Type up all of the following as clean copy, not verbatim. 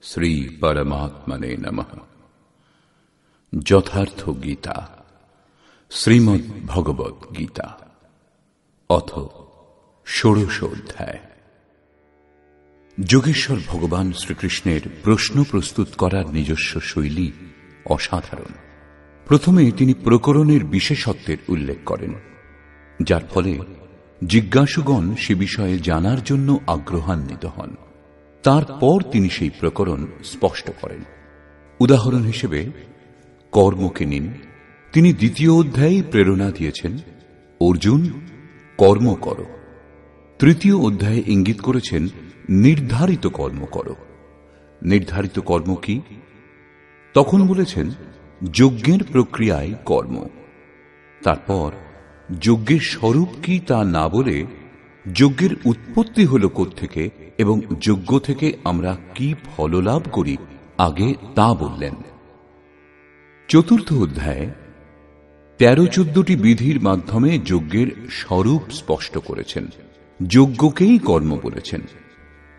শ্রী পরমাত্মনে নমঃ। যথার্থ গীতা, শ্রীমদ্ ভগবৎ গীতা, অথ ষোড়শ অধ্যায়। যোগেশ্বর ভগবান শ্রীকৃষ্ণের প্রশ্ন প্রস্তুত করার নিজস্ব শৈলী অসাধারণ। প্রথমে তিনি প্রকরণের বিশেষত্বের উল্লেখ করেন, যার ফলে জিজ্ঞাসুগণ সে বিষয়ে জানার জন্য আগ্রহান্বিত হন। তারপর তিনি সেই প্রকরণ স্পষ্ট করেন। উদাহরণ হিসেবে কর্মকে নিন। তিনি দ্বিতীয় অধ্যায়ে প্রেরণা দিয়েছেন, অর্জুন কর্ম করো। তৃতীয় অধ্যায়ে ইঙ্গিত করেছেন, নির্ধারিত কর্ম করো। নির্ধারিত কর্ম কি? তখন বলেছেন, যজ্ঞের প্রক্রিয়ায় কর্ম। তারপর যজ্ঞের স্বরূপ কি তা না বলে যজ্ঞের উৎপত্তি হল কোত্থেকে এবং যজ্ঞ থেকে আমরা কি ফললাভ করি আগে তা বললেন। চতুর্থ অধ্যায়ে 13-14টি বিধির মাধ্যমে যজ্ঞের স্বরূপ স্পষ্ট করেছেন। যজ্ঞকেই কর্ম বলেছেন।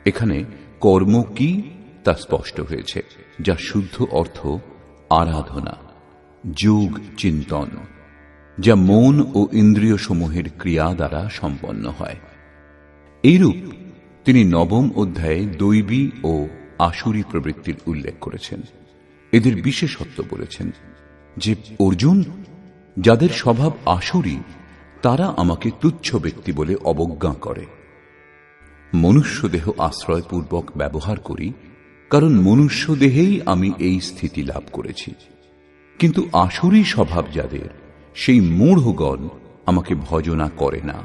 এখানে কর্ম কি তা স্পষ্ট হয়েছে, যা শুদ্ধ অর্থ আরাধনা, যোগ চিন্তন, যা মন ও ইন্দ্রিয় সমূহের ক্রিয়া দ্বারা সম্পন্ন হয়। এইরূপ তিনি নবম অধ্যায়ে দৈবী ও আসুরী প্রবৃত্তির উল্লেখ করেছেন। এদের বিশেষত্ব বলেছেন যে, অর্জুন, যাদের স্বভাব আসুরী তারা আমাকে তুচ্ছ ব্যক্তি বলে অবজ্ঞা করে। মনুষ্য দেহ আশ্রয়পূর্বক ব্যবহার করি, কারণ মনুষ্য দেহেই আমি এই স্থিতি লাভ করেছি। কিন্তু আসুরী স্বভাব যাদের, সেই মূঢ়গণ আমাকে ভজনা করে না।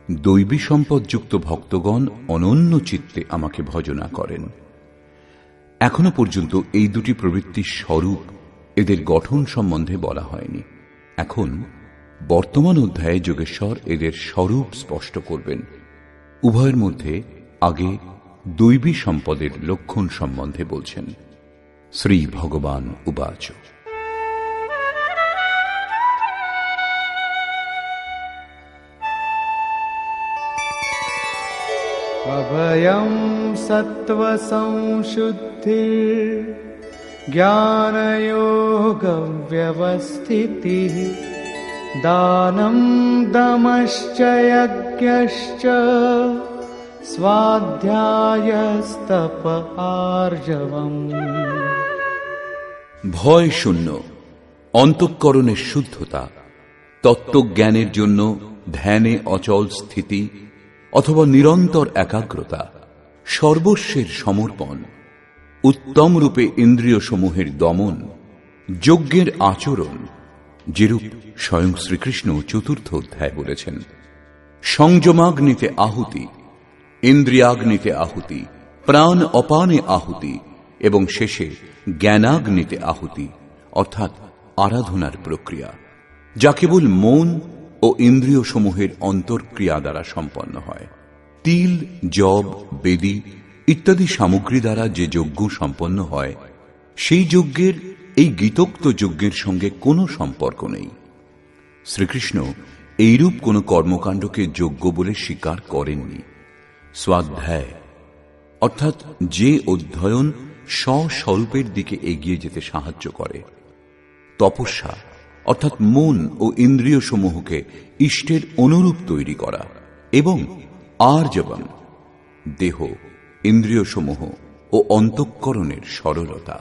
দৈবী সম্পদযুক্ত ভক্তগণ অনন্য চিত্তে আমাকে ভজনা করেন। এখনো পর্যন্ত এই দুটি প্রবৃত্তির স্বরূপ, এদের গঠন সম্বন্ধে বলা হয়নি। এখন বর্তমান অধ্যায়ে যোগেশ্বর এদের স্বরূপ স্পষ্ট করবেন। উভয়ের মধ্যে আগে দৈবী সম্পদের লক্ষণ সম্বন্ধে বলছেন। শ্রী ভগবান উবাচ, অভয়ং সত্ত্ব সংশুদ্ধির জ্ঞানযোগ ব্যবস্থিতিঃ দানম দমশ্চ যজ্ঞশ্চ স্বাধ্যায়স্তপ আর্জবম। ভয় শূন্য, অন্তঃকরণের শুদ্ধতা, তত্ত্বজ্ঞানের জন্য ধ্যানে অচল স্থিতি অথবা নিরন্তর একাগ্রতা, সর্বস্বের সমর্পণ, উত্তম রূপে ইন্দ্রিয় সমূহের দমন, যজ্ঞের আচরণ, যেরূপ স্বয়ং শ্রীকৃষ্ণ চতুর্থ অধ্যায় বলেছেন। সংযমাগ্নিতে আহুতি, ইন্দ্রিয়াগ্নিতে আহুতি, প্রাণ অপানে আহুতি এবং শেষে জ্ঞানাগ্নিতে আহুতি, অর্থাৎ আরাধনার প্রক্রিয়া, যা কেবল মন ও ইন্দ্রিয় সমূহের অন্তর্ক্রিয়া দ্বারা সম্পন্ন হয়। তিল, জব, বেদী ইত্যাদি সামগ্রী দ্বারা যে যজ্ঞ সম্পন্ন হয়, সেই যজ্ঞের এই গীতোক্ত যজ্ঞের সঙ্গে কোনো সম্পর্ক নেই। শ্রীকৃষ্ণ এইরূপ কোন কর্মকাণ্ডকে যজ্ঞ বলে স্বীকার করেননি। স্বাধ্যায় অর্থাৎ যে অধ্যয়ন স্বস্বরূপের দিকে এগিয়ে যেতে সাহায্য করে, তপস্যা অর্থাৎ মন ও ইন্দ্রিয় সমূহকে ইষ্টের অনুরূপ তৈরি করা, এবং আর্জবম দেহ, ইন্দ্রিয় সমূহ ও অন্তঃকরণের সরলতা।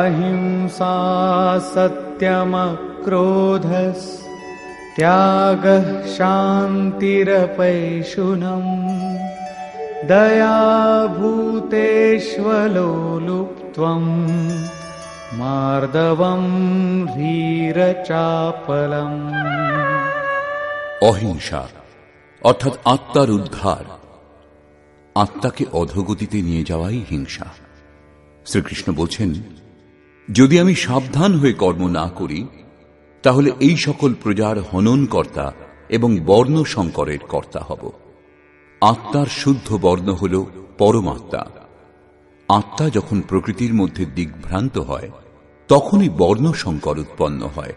অহিংসা সত্যম ক্রোধস ত্যাগঃ শান্তিরপৈশুনম দয়া ভূতেষ্বলোলুপ্ত্বম মার্দবম ধীরচাপলম। অহিংসা অর্থাৎ আত্মার উদ্ধার, আত্মাকে অধোগতিতে নিয়ে যাওয়াই হিংসা। শ্রীকৃষ্ণ বলছেন, যদি আমি সাবধান হয়ে কর্ম না করি, তাহলে এই সকল প্রজার হননকর্তা এবং বর্ণ সংকরের কর্তা হব। আত্মার শুদ্ধ বর্ণ হল পরমাত্মা। আত্মা যখন প্রকৃতির মধ্যে দিগ্ভ্রান্ত হয়, তখনই বর্ণ সংকর উৎপন্ন হয়।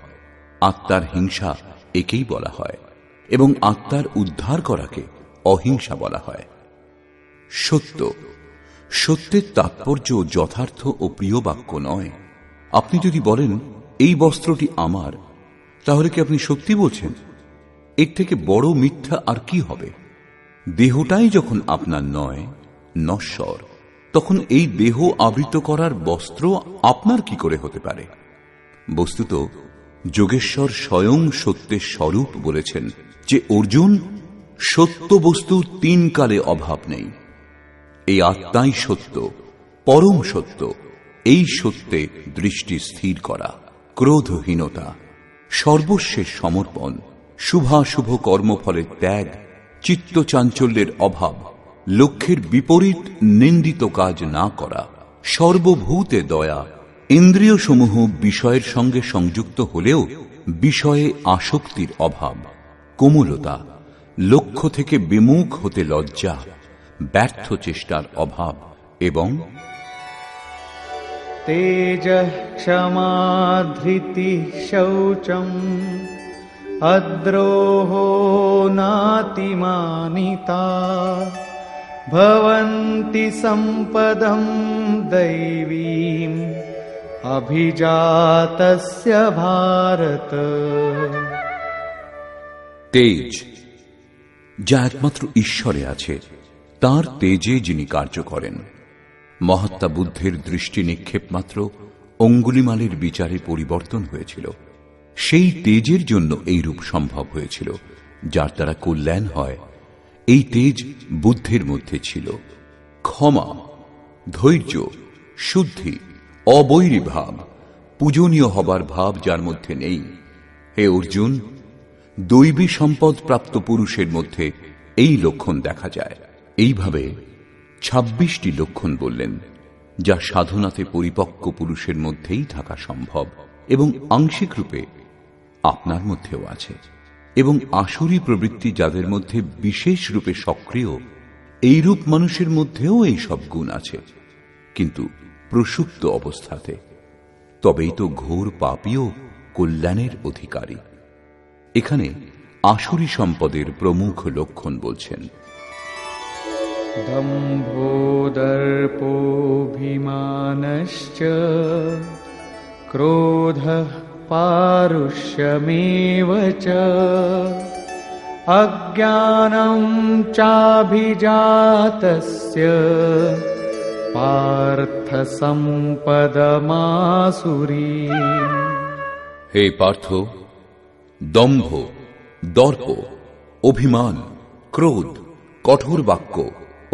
আত্মার হিংসা একেই বলা হয়, এবং আত্মার উদ্ধার করাকে অহিংসা বলা হয়। সত্য, সত্যের তাৎপর্য যথার্থ ও প্রিয় বাক্য নয়। আপনি যদি বলেন এই বস্ত্রটি আমার, তাহলে কি আপনি সত্যি বলছেন? এর থেকে বড় মিথ্যা আর কি হবে? দেহটাই যখন আপনার নয়, নশ্বর, তখন এই দেহ আবৃত করার বস্ত্র আপনার কি করে হতে পারে? বস্তুত যোগেশ্বর স্বয়ং সত্যের স্বরূপ বলেছেন যে, অর্জুন, সত্য বস্তুর তিন কালে অভাব নেই। এই আত্মাই সত্য, পরম সত্য। এই সত্যে দৃষ্টি স্থির করা, ক্রোধহীনতা, সর্বস্বের সমর্পণ, শুভাশুভ কর্মফলের ত্যাগ, চিত্ত চাঞ্চল্যের অভাব, লক্ষ্যের বিপরীত নিন্দিত কাজ না করা, সর্বভূতে দয়া, ইন্দ্রিয় সমূহ বিষয়ের সঙ্গে সংযুক্ত হলেও বিষয়ে আসক্তির অভাব, কোমলতা, লক্ষ্য থেকে বিমুখ হতে লজ্জা, ব্যর্থ চেষ্টার অভাব, এবং তেজঃ ক্ষমা ধৃতিঃ শৌচম অদ্রোহো নাতিমানিতা ভবন্তি সম্পদম দৈবীম অভিজাতস্য ভারত। তেজ, যা একমাত্র ঈশ্বরে আছে, তার তেজে যিনি কার্য করেন। মহাত্মা বুদ্ধের দৃষ্টি নিক্ষেপ মাত্র অঙ্গুলিমালের বিচারে পরিবর্তন হয়েছিল। সেই তেজের জন্য এই রূপ সম্ভব হয়েছিল, যার দ্বারা কল্যাণ হয়। এই তেজ বুদ্ধের মধ্যে ছিল। ক্ষমা, ধৈর্য, শুদ্ধি, অবৈরী ভাব, পূজনীয় হবার ভাব যার মধ্যে নেই। হে অর্জুন, দৈবী সম্পদ প্রাপ্ত পুরুষের মধ্যে এই লক্ষণ দেখা যায়। এইভাবে 26টি লক্ষণ বললেন, যা সাধনাতে পরিপক্ক পুরুষের মধ্যেই থাকা সম্ভব, এবং আংশিক রূপে আপনার মধ্যেও আছে। এবং আসুরী প্রবৃত্তি যাদের মধ্যে বিশেষ রূপে সক্রিয়, এই রূপ মানুষের মধ্যেও এই সব গুণ আছে, কিন্তু প্রসুপ্ত অবস্থাতে। তবেই তো ঘোর পাপীও কল্যাণের অধিকারী। এখানে আসুরী সম্পদের প্রমুখ লক্ষণ বলছেন। দম্ভো দর্পোऽভিমানশ্চ ক্রোধঃ পারুষ্যমেব চ অজ্ঞানং চাভিজাতস্য পার্থ সম্পদমাসুরীম। হে পার্থ, দম্ভ, দর্প, অভিমান, ক্রোধ, কঠোর বাক্য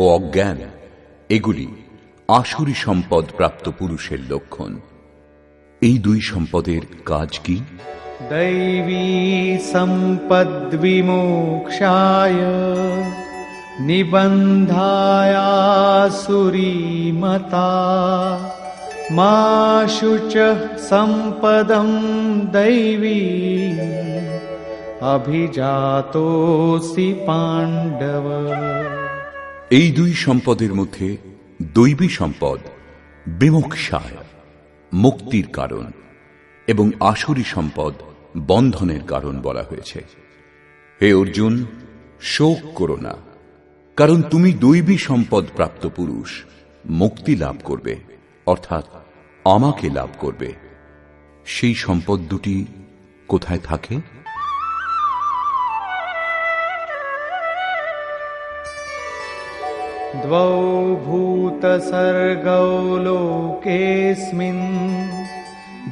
ও অজ্ঞান, এগুলি আসুরী সম্পদ প্রাপ্ত পুরুষের লক্ষণ। এই দুই সম্পদের কাজ কি? দৈবী সম্পদ বিমোক্ষায় নিবন্ধায় আসুরীমতা মা শুচঃ সম্পদম দৈবী অভিজাতোসি পাণ্ডব। এই দুই সম্পদের মধ্যে দৈবী সম্পদ বিমোক্ষায়, মুক্তির কারণ, এবং আসুরী সম্পদ বন্ধনের কারণ বলা হয়েছে। হে অর্জুন, শোক করো না, কারণ তুমি দৈবী সম্পদ প্রাপ্ত পুরুষ। মুক্তি লাভ করবে, অর্থাৎ আমাকে লাভ করবে। সেই সম্পদ দুটি কোথায় থাকে? দ্বৌ ভূতসর্গৌ লোকেস্মিन्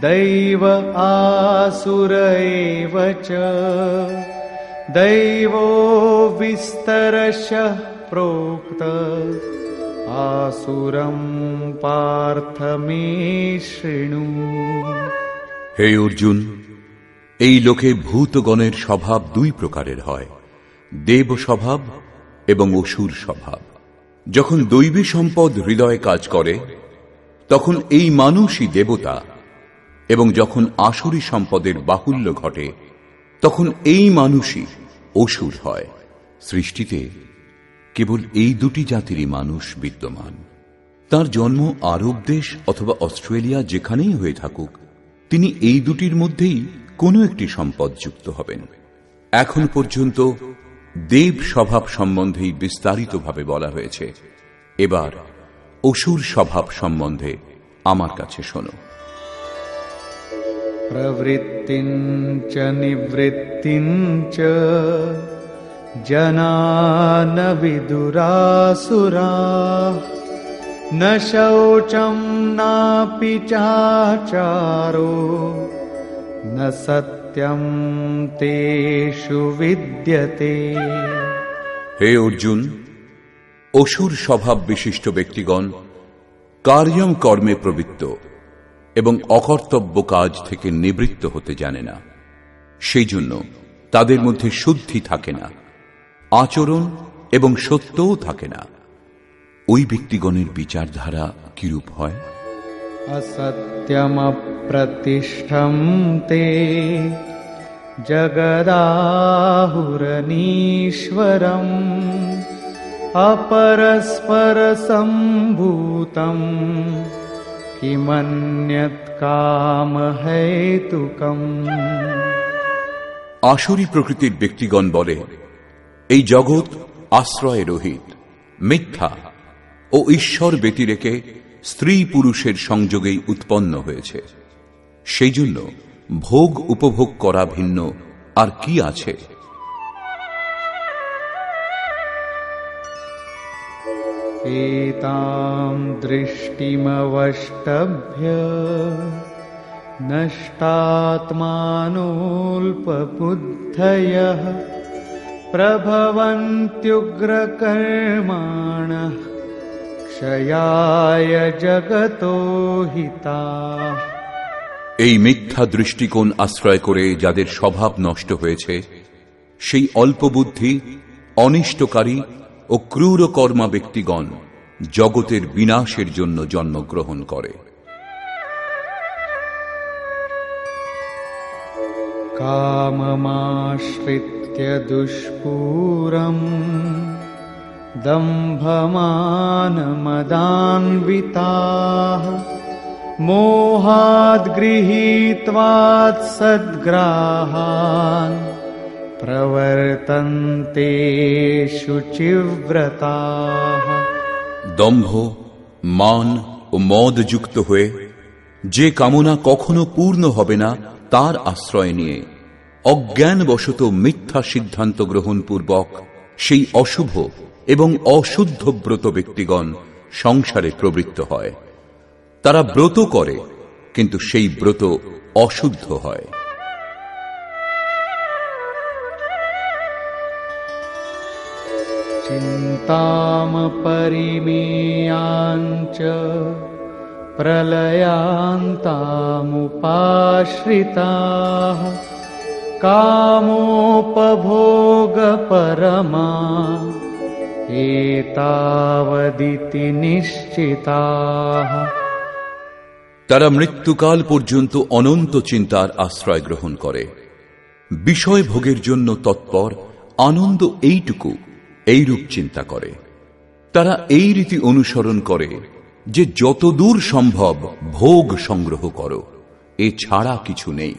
दैव आसुर एव च दैवो विस्तरशः प्रोक्त आसुरं पार्थ मे शृणु। হে অর্জুন, এই লোকে ভূতগণের স্বভাব দুই প্রকারের হয়, দেব স্বভাব এবং অসুর স্বভাব। যখন দৈবী সম্পদ হৃদয়ে কাজ করে, তখন এই মানুষই দেবতা, এবং যখন আসুরী সম্পদের বাহুল্য ঘটে, তখন এই মানুষই অসুর হয়। সৃষ্টিতে কেবল এই দুটি জাতিরই মানুষ বিদ্যমান। তার জন্ম আরব দেশ অথবা অস্ট্রেলিয়া যেখানেই হয়ে থাকুক, তিনি এই দুটির মধ্যেই কোনো একটি সম্পদ যুক্ত হবেন। এখন পর্যন্ত দেব স্বভাব সম্বন্ধেই বিস্তারিতভাবে বলা হয়েছে। এবার অসুর স্বভাব সম্বন্ধে আমার কাছে শোনো। প্রবৃত্তিঞ্চ নিবৃত্তিঞ্চ জনা ন বিদুরাসুরাঃ ন শৌচম নাপি চাচারো ন সত্যম তেষু বিদ্যতে। হে অর্জুন, অসুর স্বভাব বিশিষ্ট ব্যক্তিগণ কার্যম কর্মে প্রবৃত্ত এবং অকর্তব্য কাজ থেকে নিবৃত্ত হতে জানে না। সেই জন্য তাদের মধ্যে শুদ্ধি থাকে না, আচরণ এবং সত্যও থাকে না। ওই ব্যক্তিগণের বিচারধারা কিরূপ হয়? असत्यम प्रतिष्ठं ते जगदाहुरनीश्वरम् अपरस्पर सम्भूतं किमन्यत् कामहेतुकम्। আসুরী প্রকৃতির ব্যক্তিগণ বলে, এই জগৎ আশ্রয় রহিত, মিথ্যা ও ঈশ্বর ব্যতিরেকে স্ত্রী পুরুষের সংযোগেই উৎপন্ন হয়েছে। সেই জন্য ভোগ উপভোগ করা ভিন্ন আর কি আছে? एतां दृष्टिमवष्टभ्य नष्टात्मानोऽल्पबुद्धयः प्रभवन्त्युग्रकर्माणः क्षयाय जगतो हिताः। এই মিথ্যা দৃষ্টিকোণ আশ্রয় করে যাদের স্বভাব নষ্ট হয়েছে, সেই অল্পবুদ্ধি, অনিষ্টকারী ও ক্রূর কর্মা ব্যক্তিগণ জগতের বিনাশের জন্য জন্মগ্রহণ করে। काममाश्रित्य दुष्पूरम् दम्भमानमदान्विताः मोहाद् गृहीत्वात् सद्ग्राहान् प्रवर्तन्ते शुचिव्रताः। দম্ভ, মান ও মদ যুক্ত হয়ে যে কামনা কখনো পূর্ণ হবে না তার আশ্রয় নিয়ে অজ্ঞানবশত মিথ্যা সিদ্ধান্ত গ্রহণ পূর্বক সেই অশুভ এবং অশুদ্ধ ব্রত ব্যক্তিগণ সংসারে প্রবৃত্ত হয়। তারা ব্রত করে, কিন্তু সেই ব্রত অশুদ্ধ হয়। चिन्तामपरिमेयाञ्च प्रलयान्तामुपाश्रिताः कामोपभोगपरमा एतावदिति निश्चिताः। তারা মৃত্যুকাল পর্যন্ত অনন্ত চিন্তার আশ্রয় গ্রহণ করে, বিষয় ভোগের জন্য তৎপর, আনন্দ এইটুকু এইরূপ চিন্তা করে। তারা এই রীতি অনুসরণ করে যে যতদূর সম্ভব ভোগ সংগ্রহ করো, এ ছাড়া কিছু নেই।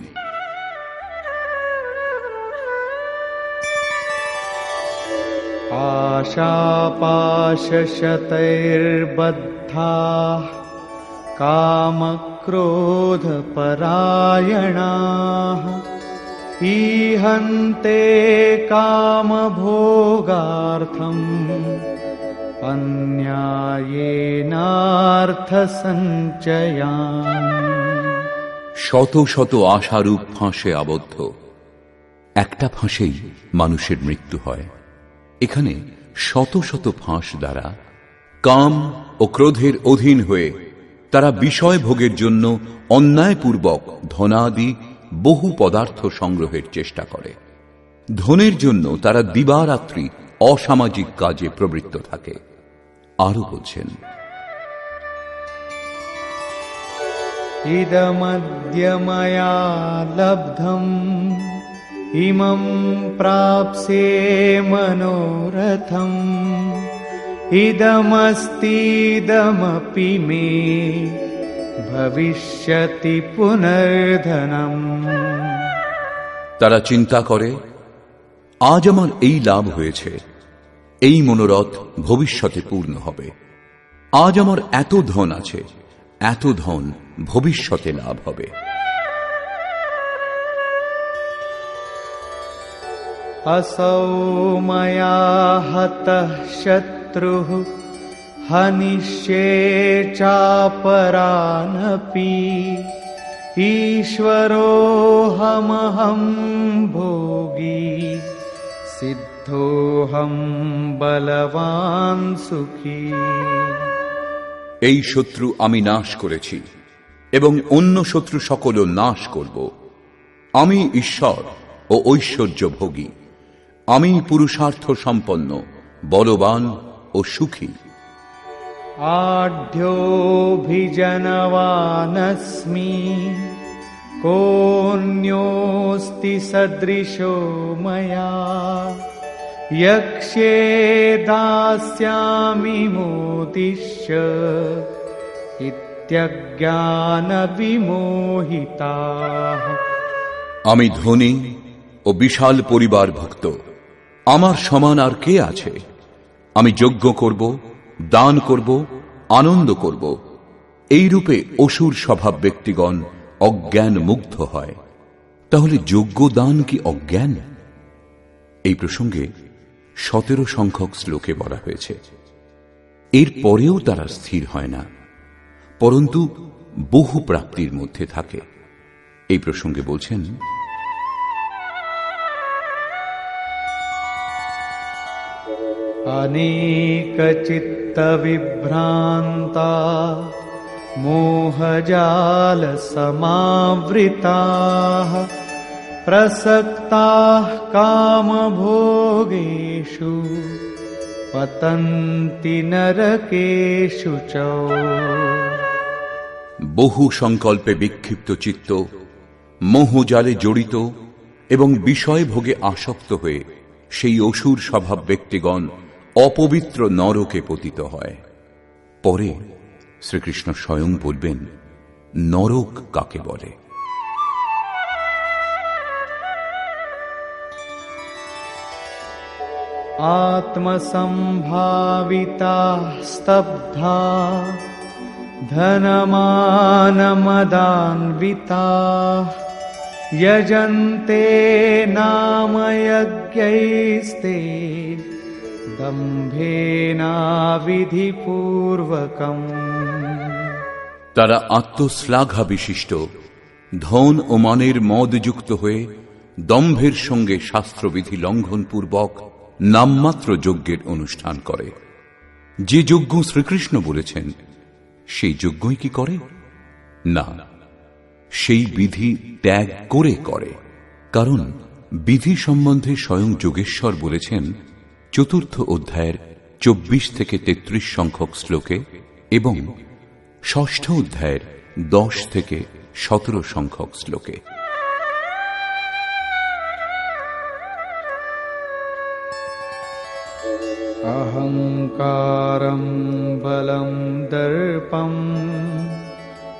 आशापाशशतैर्बद्धाः कामक्रोधपरायणाः ईहन्ते कामभोगार्थम् अन्यायेनार्थसञ्चयान्। শত শত আশারূপ ফাঁসে আবদ্ধ, একটা ফাঁসেই মানুষের মৃত্যু হয়। এখানে শত শত ফাঁস দ্বারা কাম ও ক্রোধের অধীন হয়ে তারা বিষয় ভোগের জন্য অন্যায়পূর্বক ধনাদি বহু পদার্থ সংগ্রহের চেষ্টা করে। ধনের জন্য তারা দিবারাত্রি অসামাজিক কাজে প্রবৃত্ত থাকে। আরো বলছেন, ইদমদ্য ময়া লব্ধম ইমং প্রাপ্স্যে মনোরথম ইদমস্তিদমপি মে ভবিষ্যতি পুনর্ধনম। তারা চিন্তা করে, আজ আমার এই লাভ হয়েছে, এই মনোরথ ভবিষ্যতে পূর্ণ হবে। আজ আমার এত ধন আছে, এত ধন ভবিষ্যতে লাভ হবে। असौ मया हतः शत्रुः हनिष्ये चापरानपि ईश्वरोऽहमहं भोगी सिद्धोऽहं बलवान् सुखी। এই শত্রু আমি নাশ করেছি এবং অন্য শত্রু সকলও নাশ করব। আমি ঈশ্বর ও ঐশ্বর্য ভোগী, আমি পুরুষার্থ সম্পন্ন, বলবান ও সুখী। आढ्योऽभिजनवानस्मि कोऽन्योऽस्ति सदृशो मया यक्ष्ये दास्यामि मोदिष्य इत्यज्ञानविमोहिताः। আমি ধনী ও বিশাল পরিবারভুক্ত, আমার সমান আর কে আছে? আমি যজ্ঞ করব, দান করব, আনন্দ করব। এই রূপে অসুর স্বভাব ব্যক্তিগণ অজ্ঞান মুগ্ধ হয়। তাহলে যজ্ঞ দান কি অজ্ঞান? এই প্রসঙ্গে 17 সংখ্যক শ্লোকে বলা হয়েছে। এর পরেও তারা স্থির হয় না, পরন্তু বহু প্রাপ্তির মধ্যে থাকে। এই প্রসঙ্গে বলছেন, अनेकचित्तविभ्रान्ता मोहजालसमावृताः प्रसक्ताः कामभोगेषु पतन्ति नरकेषु च। বহু সংকল্পে বিক্ষিপ্ত চিত্ত, মোহজালে জড়িত এবং বিষয় ভোগে আসক্ত হয়ে সেই অসুর স্বভাব ব্যক্তিগণ অপবিত্র নরকে পতিত হয়। পরে শ্রীকৃষ্ণ স্বয়ং বলবেন নরক কাকে বলে। आत्मसम्भाविता स्तब्धा धनमानमदान्विताः यजन्ते नाम यज्ञैस्ते दम्भेनाविधिपूर्वकम्। তারা আত্মশ্লাঘা বিশিষ্ট, ধন ও মানের মদযুক্ত হয়ে দম্ভের সঙ্গে শাস্ত্রবিধি লঙ্ঘনপূর্বক নামমাত্র যজ্ঞের অনুষ্ঠান করে। যে যজ্ঞ শ্রীকৃষ্ণ বলেছেন সেই যজ্ঞই কি করে? না, সেই বিধি ত্যাগ করে করে। কারণ বিধি সম্বন্ধে স্বয়ং যোগেশ্বর বলেছেন 4th অধ্যায়ের 24 থেকে 33 সংখ্যক শ্লোকে এবং 6ষ্ঠ অধ্যায়ের 10 থেকে 17 সংখ্যক শ্লোকে। अहंकारं बलं दर्पं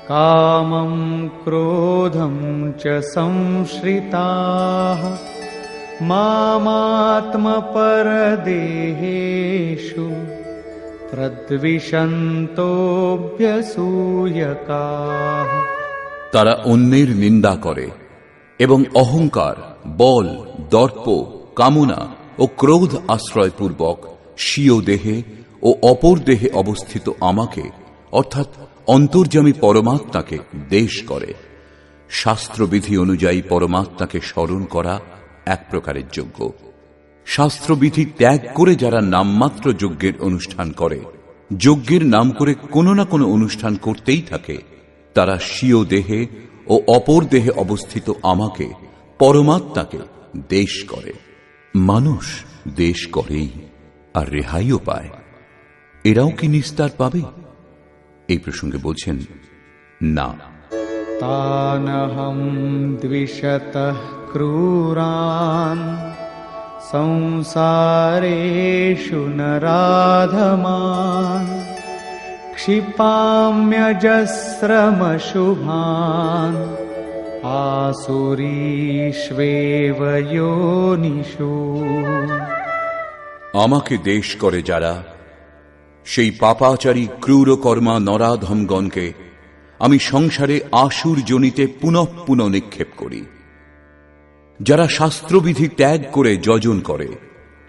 कामं क्रोधं च संश्रिताः मामात्मपरदेहेषु प्रद्विषन्तोऽभ्यसूयकाः। তারা অন্যের নিন্দা করে এবং অহংকার, বল, দর্প, কামনা ও ক্রোধ আশ্রয়পূর্বক স্বীয় দেহে ও অপর দেহে অবস্থিত আমাকে অর্থাৎ অন্তর্যামী পরমাত্মাকে দেশ করে। শাস্ত্রবিধি অনুযায়ী পরমাত্মাকে স্মরণ করা এক প্রকারের যজ্ঞ। শাস্ত্রবিধি ত্যাগ করে যারা নামমাত্র যজ্ঞের অনুষ্ঠান করে, যজ্ঞের নাম করে কোনো না কোনো অনুষ্ঠান করতেই থাকে, তারা স্বীয় দেহে ও অপর দেহে অবস্থিত আমাকে পরমাত্মাকে দেশ করে। মানুষ দেশ করেই আর রেহাইও পায়, এরাও কি নিস্তার পাবে? এই প্রসঙ্গে বলছেন না। तानहं द्विषतः क्रूरान् संसारेषु नराधमान् क्षिपाम्यजस्रमशुभान् आसुरीष्वेव योनिषु আমাকে দেশ করে যারা, সেই পাপাচারী ক্রূরকর্মা নরাধমগণকে আমি সংসারে আসুর যোনিতে পুনঃ পুনঃ নিক্ষেপ করি। যারা শাস্ত্রবিধি ত্যাগ করে যজন করে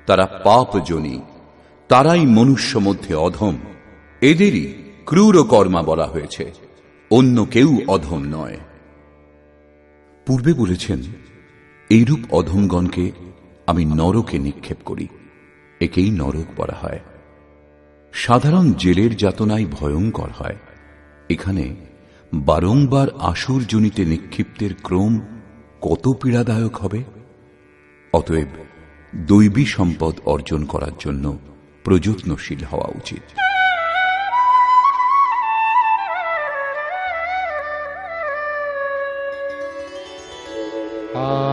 তারা পাপ যোনি, তারাই মনুষ্য মধ্যে অধম। এদেরই ক্রূরকর্মা বলা হয়েছে, অন্য কেউ অধম নয়। পূর্বে বলেছেন এইরূপ অধমগণকে আমি নরকে নিক্ষেপ করি, একেই নরক বলা হয়। সাধারণ জেলের যাতনাই ভয়ঙ্কর হয়, এখানে বারংবার আসুর যোনিতে নিক্ষিপ্তের ক্রম কত পীড়াদায়ক হবে। অতএব দৈবী সম্পদ অর্জন করার জন্য প্রযত্নশীল হওয়া উচিত।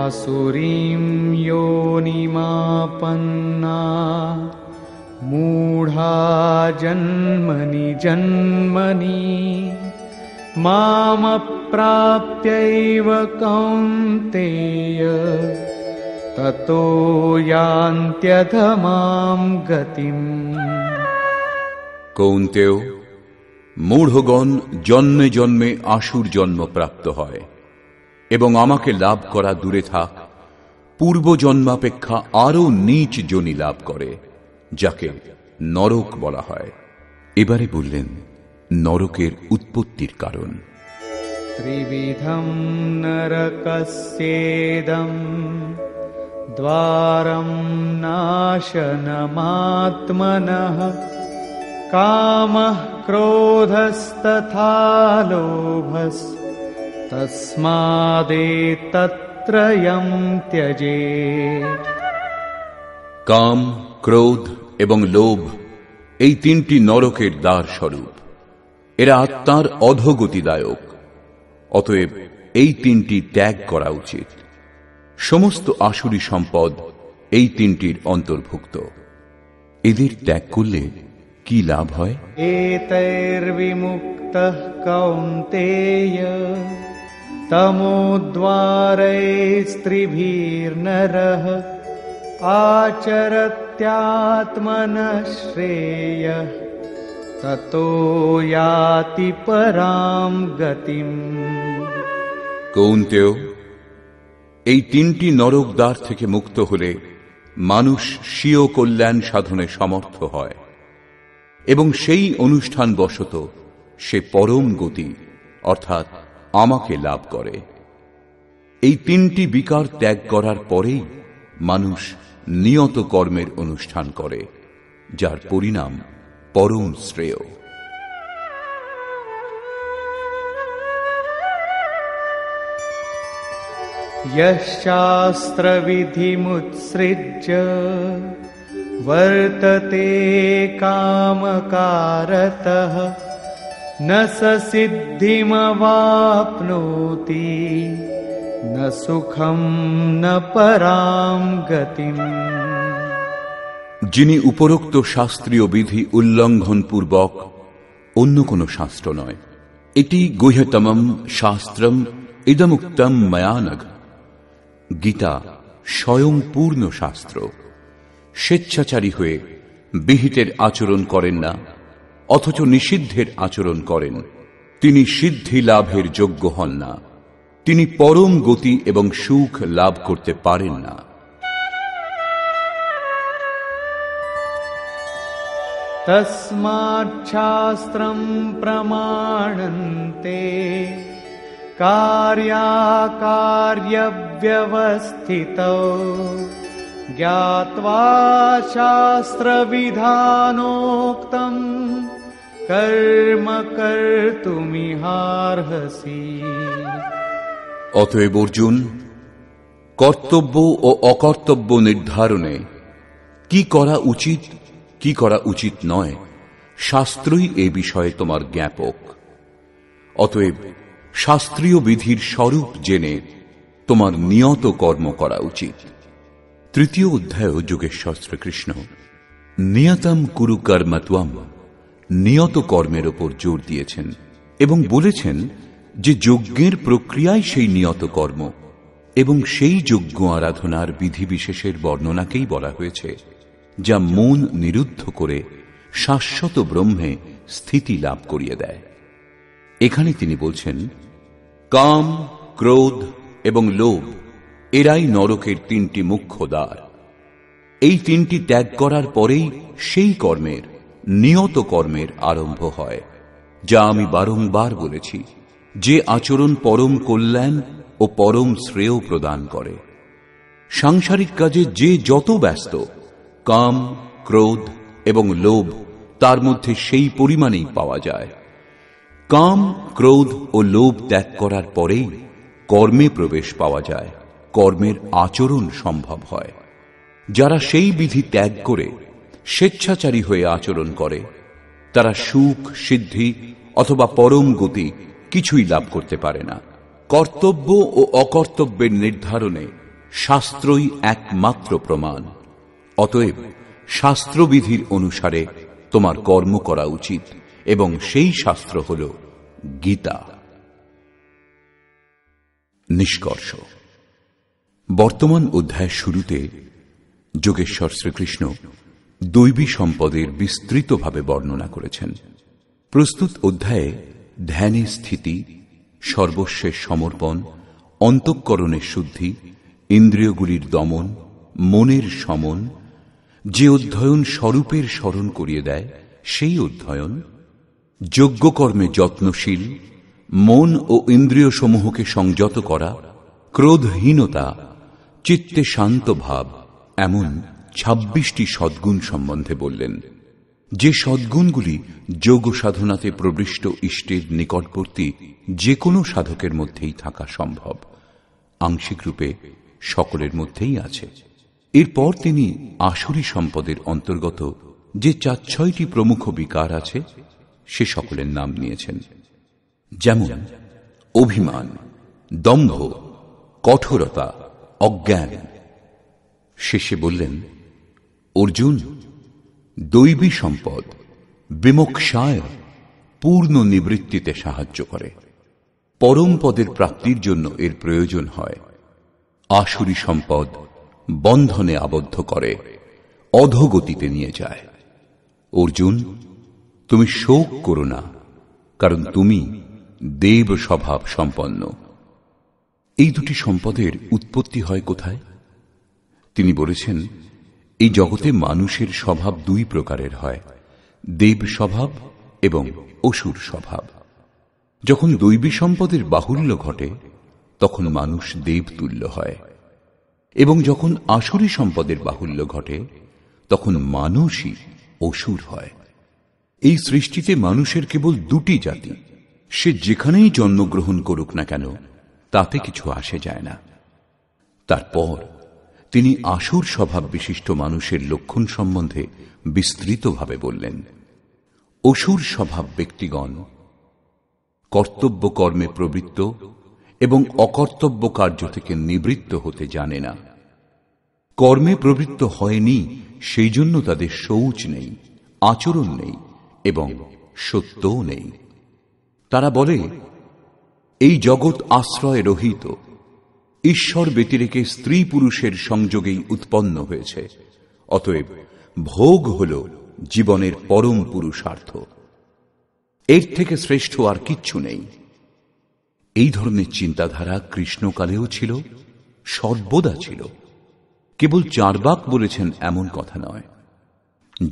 आसुरीं योनिमापन्ना मूढा जन्मनि जन्मनि मामप्राप्यैव कौन्तेय ततो यान्त्यधमां गतिम्। কৌন্তেয়, মূঢ়গণ জন্মে জন্মে আসুর জন্ম প্রাপ্ত হয় এবং আমাকে লাভ করা দূরে থাক, পূর্ব জন্মাপেক্ষা আরো নীচ যোনি লাভ করে, যাকে নরক বলা হয়। এবারে বললেন নরকের উৎপত্তির কারণ। त्रिविधं नरकस्येदं द्वारं नाशनमात्मनः कामः क्रोधस्तथा लोभस् तस्मादेतत्त्रयं त्यजेत्। কাম, ক্রোধ এবং লোভ এই তিনটি নরকের দ্বার স্বরূপ। এরা আত্মার অধোগতিদায়ক, অতএব এই তিনটি ত্যাগ করা উচিত। সমস্ত আসুরি সম্পদ এই তিনটির অন্তর্ভুক্ত। এদের ত্যাগ করলে কি লাভ হয়? एतैर्विमुक्तः कौन्तेय तमोद्वारैस्त्रिभिर्नरः आचरत्यात्मनः श्रेयः ततो याति परां गतिम्। কৌন্তেয়, এই তিনটি নরক দ্বার থেকে মুক্ত হলে মানুষ স্বীয় কল্যাণ সাধনে সমর্থ হয় এবং সেই অনুষ্ঠান বশত সে পরম গতি অর্থাৎ আমাকে লাভ করে। এই তিনটি বিকার ত্যাগ করার পরেই মানুষ নিয়ত কর্মের অনুষ্ঠান করে, যার পরিণাম পরম শ্রেয়। यशास्त्रविधिमुत्सृज्य वर्तते कामकारतः न स सिद्धिमवाप्नोति न सुखं न परां गतिम्। যিনি উপরোক্ত শাস্ত্রীয় বিধি উল্লঙ্ঘন পূর্বক, অন্য কোন শাস্ত্র নয়, এটি গুহ্যতমম শাস্ত্রম ইদমুক্তম ময়া নঘ, গীতা স্বয়ং পূর্ণ শাস্ত্র। স্বেচ্ছাচারী হয়ে বিহিতের আচরণ করেন না, অথচ নিষিদ্ধের আচরণ করেন, তিনি সিদ্ধি লাভের যোগ্য হন না, তিনি পরম গতি এবং সুখ লাভ করতে পারেন না। तस्मात् शास्त्रं प्रमाणन्ते कार्याकार्यव्यवस्थितौ ज्ञात्वा शास्त्रविधानोक्तं कर्म कर्तुमिहार्हसि। অতএব অর্জুন, কর্তব্য ও অকর্তব্য নির্ধারণে কি করা উচিত কি করা উচিত নয়, শাস্ত্রই এ বিষয়ে তোমার জ্ঞাপক। অতএব শাস্ত্রীয় বিধির স্বরূপ জেনে তোমার নিয়ত কর্ম করা উচিত। তৃতীয় অধ্যায় যোগেশ্বর শ্রীকৃষ্ণ নিয়তম কুরু কর্মত্বম, নিয়ত কর্মের ওপর জোর দিয়েছেন এবং বলেছেন যে যজ্ঞের প্রক্রিয়ায় সেই নিয়ত কর্ম এবং সেই যজ্ঞ আরাধনার বিধিবিশেষের বর্ণনাকেই বলা হয়েছে, যা মন নিরুদ্ধ করে শাশ্বত ব্রহ্মে স্থিতি লাভ করিয়ে দেয়। এখানে তিনি বলছেন, কাম, ক্রোধ এবং লোভ এরাই নরকের তিনটি মুখ্য দ্বার। এই তিনটি ত্যাগ করার পরেই সেই কর্মের, নিয়ত কর্মের আরম্ভ হয়, যা আমি বারংবার বলেছি, যে আচরণ পরম কল্যাণ ও পরম শ্রেয় প্রদান করে। সাংসারিক কাজে যে যত ব্যস্ত, কাম, ক্রোধ এবং লোভ তার মধ্যে সেই পরিমাণেই পাওয়া যায়। কাম, ক্রোধ ও লোভ ত্যাগ করার পরেই কর্মে প্রবেশ পাওয়া যায়, কর্মের আচরণ সম্ভব হয়। যারা সেই বিধি ত্যাগ করে স্বেচ্ছাচারী হয়ে আচরণ করে, তারা সুখ, সিদ্ধি অথবা পরম গতি কিছুই লাভ করতে পারে না। কর্তব্য ও অকর্তব্যের নির্ধারণে শাস্ত্রই একমাত্র প্রমাণ। অতএব শাস্ত্রবিধির অনুসারে তোমার কর্ম করা উচিত, এবং সেই শাস্ত্র হল গীতা। নিষ্কর্ষ। বর্তমান অধ্যায়ের শুরুতে যোগেশ্বর শ্রীকৃষ্ণ দৈবী সম্পদের বিস্তৃতভাবে বর্ণনা করেছেন। প্রস্তুত অধ্যায়ে ধ্যানে স্থিতি, সর্বস্বের সমর্পণ, অন্তঃকরণের শুদ্ধি, ইন্দ্রিয়গুলির দমন, মনের সমন, যে অধ্যয়ন স্বরূপের স্মরণ করিয়ে দেয় সেই অধ্যয়ন, যজ্ঞকর্মে যত্নশীল, মন ও ইন্দ্রিয় সমূহকে সংযত করা, ক্রোধহীনতা, চিত্তে শান্ত ভাব, এমন 26টি সদ্গুণ সম্বন্ধে বললেন। যে সদ্গুণগুলি যোগ সাধনাতে প্রবিষ্ট ইষ্টের নিকটবর্তী যে কোনো সাধকের মধ্যেই থাকা সম্ভব, আংশিক রূপে সকলের মধ্যেই আছে। এরপর তিনি আসুরী সম্পদের অন্তর্গত যে 4-6টি প্রমুখ বিকার আছে সে সকলের নাম নিয়েছেন, যেমন অভিমান, দম্ভ, কঠোরতা, অজ্ঞান। শেষে বললেন, অর্জুন, দৈবী সম্পদ বিমোক্ষায় পূর্ণ নিবৃত্তিতে সাহায্য করে। পরম পদের প্রাপ্তির জন্য এর প্রয়োজন হয়। আসুরী সম্পদ বন্ধনে আবদ্ধ করে, অধোগতিতে নিয়ে যায়। অর্জুন, তুমি শোক করো না, কারণ তুমি দেব স্বভাব সম্পন্ন। এই দুটি সম্পদের উৎপত্তি হয় কোথায়? তিনি বলেছেন, এই জগতে মানুষের স্বভাব দুই প্রকারের হয়, দেব স্বভাব এবং অসুর স্বভাব। যখন দৈবী সম্পদের বাহুল্য ঘটে তখন মানুষ দেবতুল্য হয়, এবং যখন আসুরী সম্পদের বাহুল্য ঘটে তখন মানুষই অসুর হয়। এই সৃষ্টিতে মানুষের কেবল দুটি জাতি, সে যেখানেই জন্মগ্রহণ করুক না কেন তাতে কিছু আসে যায় না। তারপর তিনি আসুর স্বভাব বিশিষ্ট মানুষের লক্ষণ সম্বন্ধে বিস্তৃতভাবে বললেন। অসুর স্বভাব ব্যক্তিগণ কর্তব্য কর্মে প্রবৃত্ত এবং অকর্তব্য কার্য থেকে নিবৃত্ত হতে জানে না। কর্মে প্রবৃত্ত হয়নি, সেই জন্য তাদের শৌচ নেই, আচরণ নেই এবং সত্যও নেই। তারা বলে, এই জগৎ আশ্রয় রহিত, ঈশ্বর ব্যতিরেকে স্ত্রী পুরুষের সংযোগেই উৎপন্ন হয়েছে, অতএব ভোগ হল জীবনের পরম পুরুষার্থ, এর থেকে শ্রেষ্ঠ আর কিচ্ছু নেই। এই ধরনের চিন্তাধারা কৃষ্ণকালেও ছিল, সর্বদা ছিল। কেবল চার্বাক বলেছেন এমন কথা নয়।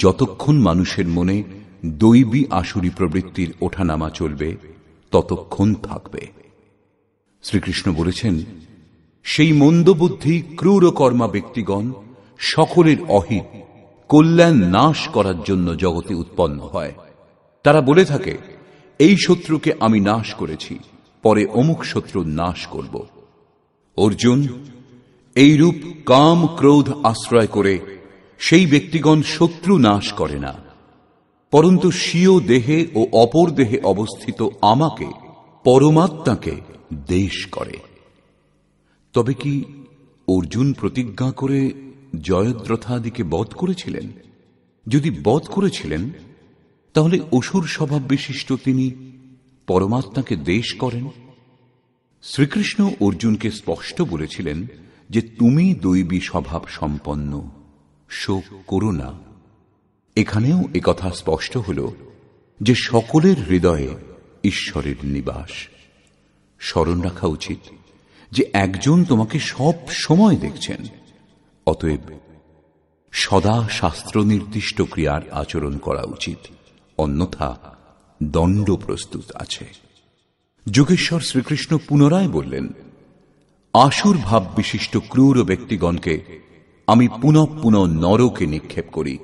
যতক্ষণ মানুষের মনে দৈবী আসুরী প্রবৃত্তির ওঠানামা চলবে ততক্ষণ থাকবে। শ্রীকৃষ্ণ বলেছেন, সেই মন্দবুদ্ধি ক্রূর কর্মা ব্যক্তিগণ সকলের অহিত কল্যাণ নাশ করার জন্য জগতে উৎপন্ন হয়। তারা বলে থাকে, এই শত্রুকে আমি নাশ করেছি, পরে অমুক শত্রু নাশ করব। অর্জুন, এই রূপ কাম ক্রোধ আশ্রয় করে সেই ব্যক্তিগণ শত্রু নাশ করে না, পরন্তু স্বীয় দেহে ও অপর দেহে অবস্থিত আমাকে, পরমাত্মাকে দেশ করে। তবে কি অর্জুন প্রতিজ্ঞা করে জয়দ্রথাদিকে বধ করেছিলেন? যদি বধ করেছিলেন, তাহলে অসুর স্বভাব বিশিষ্ট তিনি পরমাত্মাকে দেশ করেন শ্রীকৃষ্ণ অর্জুনকে স্পষ্ট বলেছিলেন যে তুমি দৈবী স্বভাব সম্পন্ন, শোক করো না। এখানেও একথা স্পষ্ট হল যে সকলের হৃদয়ে ঈশ্বরের নিবাস। স্মরণ রাখা উচিত যে একজন তোমাকে সব সময় দেখছেন। অতএব সদা শাস্ত্র নির্দিষ্ট ক্রিয়ার আচরণ করা উচিত, অন্যথা দণ্ড প্রস্তুত আছে। যোগেশ্বর শ্রীকৃষ্ণ পুনরায় বললেন, আসুর ভাব বিশিষ্ট ক্রূর ব্যক্তিগণকে আমি পুনঃ পুনঃ নরকে নিক্ষেপ করি।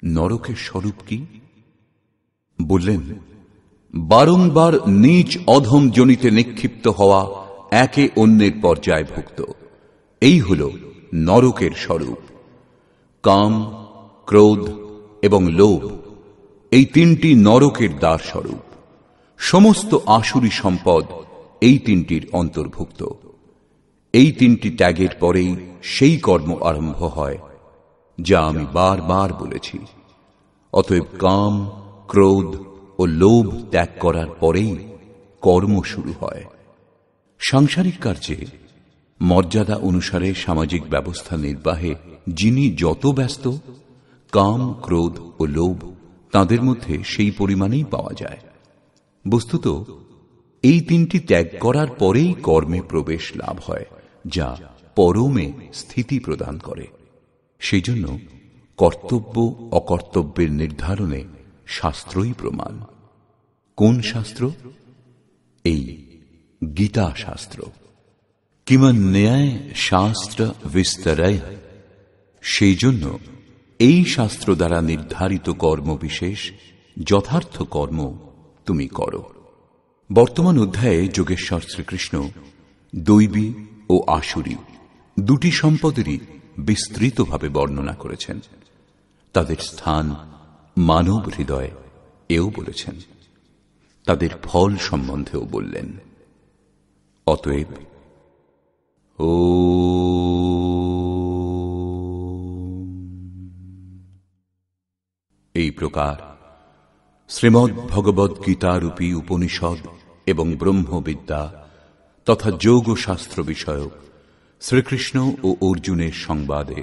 নরকের স্বরূপ কি? বললেন, বারংবার নীচ অধম জনিতে নিক্ষিপ্ত হওয়া, একে অন্যের পর্যায়ভুক্ত, এই হল নরকের স্বরূপ। কাম, ক্রোধ এবং লোভ, এই তিনটি নরকের দ্বার স্বরূপ। সমস্ত আসুরী সম্পদ এই তিনটির অন্তর্ভুক্ত। এই তিনটি ত্যাগের পরেই সেই কর্ম আরম্ভ হয় যা আমি বারবার বলেছি। অতএব কাম, ক্রোধ ও লোভ ত্যাগ করার পরেই কর্ম শুরু হয়। সাংসারিক কার্যে মর্যাদা অনুসারে সামাজিক ব্যবস্থা নির্বাহে যিনি যত ব্যস্ত, কাম, ক্রোধ ও লোভ তাঁদের মধ্যে সেই পরিমাণেই পাওয়া যায়। বস্তুত এই তিনটি ত্যাগ করার পরেই কর্মে প্রবেশ লাভ হয়, যা পরমে স্থিতি প্রদান করে। সেই জন্য কর্তব্য অকর্তব্যের নির্ধারণে শাস্ত্রই প্রমাণ। কোন শাস্ত্র? এই গীতা শাস্ত্র। কিমন্যায় শাস্ত্র বিস্তরয়। সেই জন্য এই শাস্ত্র দ্বারা নির্ধারিত কর্ম বিশেষ যথার্থ কর্ম তুমি করো। বর্তমান অধ্যায়ে যোগেশ্বর শ্রীকৃষ্ণ দৈবী ও আসুরী দুটি সম্পদেরই বিস্তৃতভাবে বর্ণনা করেছেন। তাদের স্থান মানব হৃদয়ে এও বলেছেন, তাদের ফল সম্বন্ধেও বললেন। অতএব এই প্রকার শ্রীমদ্ ভগবদ্ গীতারূপী উপনিষদ এবং ব্রহ্মবিদ্যা তথা যোগ শাস্ত্র বিষয়ক শ্রীকৃষ্ণ ও অর্জুনের সংবাদে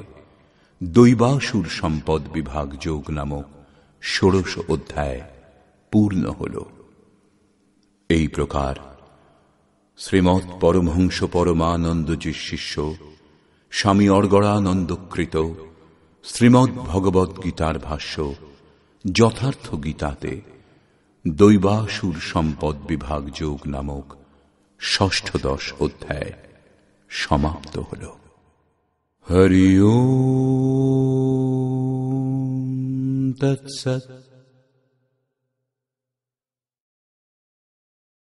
দৈবাসুর সম্পদ বিভাগ যোগ নামক ১৬ অধ্যায় পূর্ণ হল। এই প্রকার শ্রীমৎ পরমহংস পরমানন্দজির শিষ্য স্বামী অর্গড়ানন্দকৃত শ্রীমদ্ ভগবদ্ গীতার ভাষ্য যথার্থ গীতাতে দৈবাসুর সম্পদ বিভাগ যোগ নামক ৬ষ্ঠ অধ্যায় সমাপ্ত হল। হরি ওম তৎসৎ।